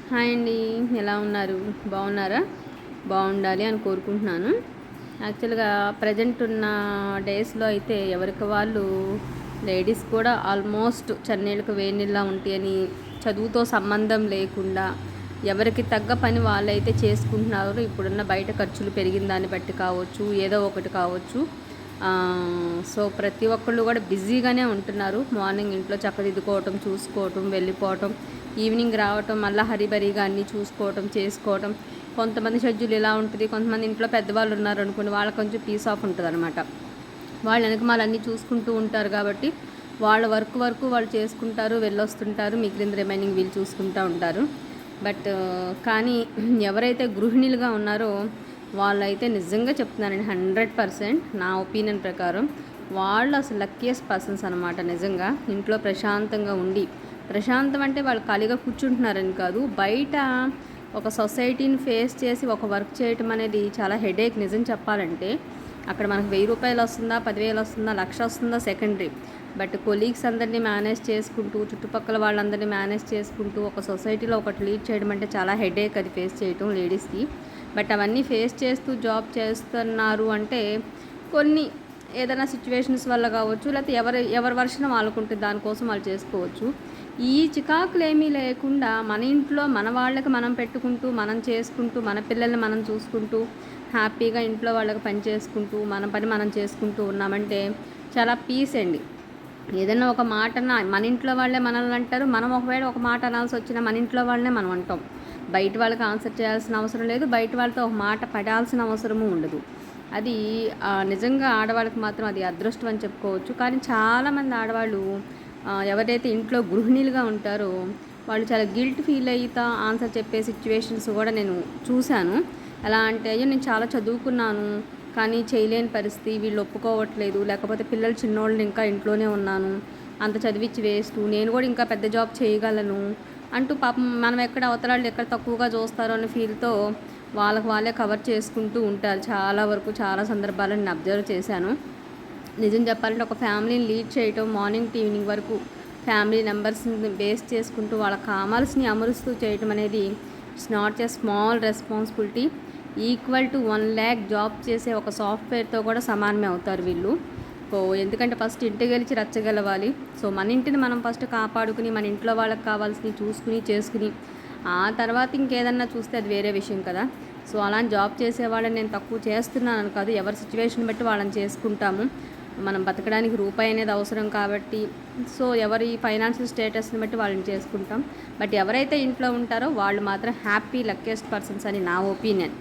Hi అండి, ఎలా ఉన్నారు? బాగున్నారా? బాగుండాలి అని కోరుకుంటున్నాను. యాక్చువల్గా ప్రజెంట్ ఉన్న డేస్లో అయితే ఎవరికి వాళ్ళు లేడీస్ కూడా ఆల్మోస్ట్ చన్నీళ్ళకు వేడినీళ్ళ ఉంటాయని, చదువుతో సంబంధం లేకుండా ఎవరికి తగ్గ పని వాళ్ళైతే చేసుకుంటున్నారు. ఇప్పుడున్న బయట ఖర్చులు పెరిగిన దాన్ని బట్టి కావచ్చు, ఏదో ఒకటి కావచ్చు. సో ప్రతి ఒక్కళ్ళు కూడా బిజీగానే ఉంటున్నారు. మార్నింగ్ ఇంట్లో చక్కదిద్దుకోవటం, చూసుకోవటం, వెళ్ళిపోవటం, ఈవినింగ్ రావటం, మళ్ళీ హరిబరిగా అన్నీ చూసుకోవటం, చేసుకోవటం. కొంతమంది షెడ్యూల్ ఇలా ఉంటుంది. కొంతమంది ఇంట్లో పెద్దవాళ్ళు ఉన్నారు అనుకోండి, వాళ్ళకి కొంచెం పీస్ ఆఫ్ ఉంటుంది అనమాట. వాళ్ళు వెనకమాలన్నీ చూసుకుంటూ ఉంటారు కాబట్టి వాళ్ళ వరకు వాళ్ళు చేసుకుంటారు, వెళ్ళొస్తుంటారు. మిగిలిన రిమైనింగ్ వీళ్ళు చూసుకుంటూ ఉంటారు. బట్ కానీ ఎవరైతే గృహిణులుగా ఉన్నారో వాళ్ళైతే నిజంగా చెప్తున్నానండి, 100% నా ఒపీనియన్ ప్రకారం వాళ్ళు అసలు లక్కీయెస్ట్ పర్సన్స్ అనమాట. నిజంగా ఇంట్లో ప్రశాంతంగా ఉండి, ప్రశాంతం అంటే వాళ్ళు ఖాళీగా కూర్చుంటున్నారని కాదు, బయట ఒక సొసైటీని ఫేస్ చేసి ఒక వర్క్ చేయటం అనేది చాలా హెడేక్. నిజం చెప్పాలంటే అక్కడ మనకు 1000 రూపాయలు వస్తుందా, 10,000 వస్తుందా, 1,00,000 వస్తుందా సెకండరీ. బట్ కొలీగ్స్ అందరినీ మేనేజ్ చేసుకుంటూ, చుట్టుపక్కల వాళ్ళందరినీ మేనేజ్ చేసుకుంటూ ఒక సొసైటీలో ఒకటి లీడ్ చేయడం అంటే చాలా హెడేక్. అది ఫేస్ చేయటం లేడీస్కి. బట్ అవన్నీ ఫేస్ చేస్తూ జాబ్ చేస్తున్నారు అంటే కొన్ని ఏదైనా సిచ్యువేషన్స్ వల్ల కావచ్చు, లేకపోతే ఎవరి వర్షం వాళ్ళకుంటుంది, దానికోసం వాళ్ళు చేసుకోవచ్చు. ఈ చికాకులు ఏమీ లేకుండా మన ఇంట్లో మన వాళ్ళకి మనం పెట్టుకుంటూ, మనం చేసుకుంటూ, మన పిల్లల్ని మనం చూసుకుంటూ, హ్యాపీగా ఇంట్లో వాళ్ళకి పని చేసుకుంటూ, మన పని మనం చేసుకుంటూ ఉన్నామంటే చాలా పీస్ అండి. ఏదైనా ఒక మాట మన ఇంట్లో వాళ్ళే మనల్ని అంటారు. మనం ఒకవేళ ఒక మాట అనాల్సి వచ్చినా మన ఇంట్లో వాళ్ళనే మనం అంటాం. బయట వాళ్ళకి ఆన్సర్ చేయాల్సిన అవసరం లేదు, బయట వాళ్ళతో ఒక మాట పడాల్సిన అవసరము ఉండదు. అది నిజంగా ఆడవాళ్ళకి మాత్రం అది అదృష్టం అని చెప్పుకోవచ్చు. కానీ చాలామంది ఆడవాళ్ళు ఎవరైతే ఇంట్లో గృహిణులుగా ఉంటారో వాళ్ళు చాలా గిల్ట్ ఫీల్ అవుతా ఆన్సర్ చెప్పే సిచ్యువేషన్స్ కూడా నేను చూశాను. ఎలా అంటే, అయ్యో నేను చాలా చదువుకున్నాను కానీ చేయలేని పరిస్థితి, వీళ్ళు ఒప్పుకోవట్లేదు, లేకపోతే పిల్లలు చిన్నోళ్ళు ఇంకా ఇంట్లోనే ఉన్నాను, అంత చదివించి వేస్ట్, నేను కూడా ఇంకా పెద్ద జాబ్ చేయగలను అంటూ పాపం మనం ఎక్కడ అవతలాళ్ళు ఎక్కడ తక్కువగా చూస్తారో అనే ఫీల్తో వాళ్ళకి వాళ్ళే కవర్ చేసుకుంటూ ఉంటారు. చాలా వరకు చాలా సందర్భాలను నేను అబ్జర్వ్ చేశాను. నిజం చెప్పాలంటే ఒక ఫ్యామిలీని లీడ్ చేయటం, మార్నింగ్ టు ఈవినింగ్ వరకు ఫ్యామిలీ మెంబర్స్ని బేస్ చేసుకుంటూ వాళ్ళకి కావాల్సినవి అమరుస్తూ చేయటం అనేది it's not a small responsibility. Equal to 1,00,000 job చేసే ఒక సాఫ్ట్వేర్తో కూడా సమానమే అవుతారు వీళ్ళు. సో ఎందుకంటే ఫస్ట్ ఇంటి గెలిచి రచ్చగలవాలి. సో మన ఇంటిని మనం ఫస్ట్ కాపాడుకుని, మన ఇంట్లో వాళ్ళకి కావాల్సినవి చూసుకుని చేసుకుని, ఆ తర్వాత ఇంకేదన్నా చూస్తే అది వేరే విషయం కదా. సో అలాంటి జాబ్ చేసే వాళ్ళని నేను తక్కువ చేస్తున్నాను కాదు, ఎవరి సిచ్యువేషన్ బట్టి వాళ్ళని చేసుకుంటాము. మనం బతకడానికి రూపాయి అనేది అవసరం కాబట్టి, సో ఎవరి ఫైనాన్షియల్ స్టేటస్ని బట్టి వాళ్ళని చేసుకుంటాం. బట్ ఎవరైతే ఇంట్లో ఉంటారో వాళ్ళు మాత్రం హ్యాపీ లక్కీయెస్ట్ పర్సన్స్ అని నా ఒపీనియన్.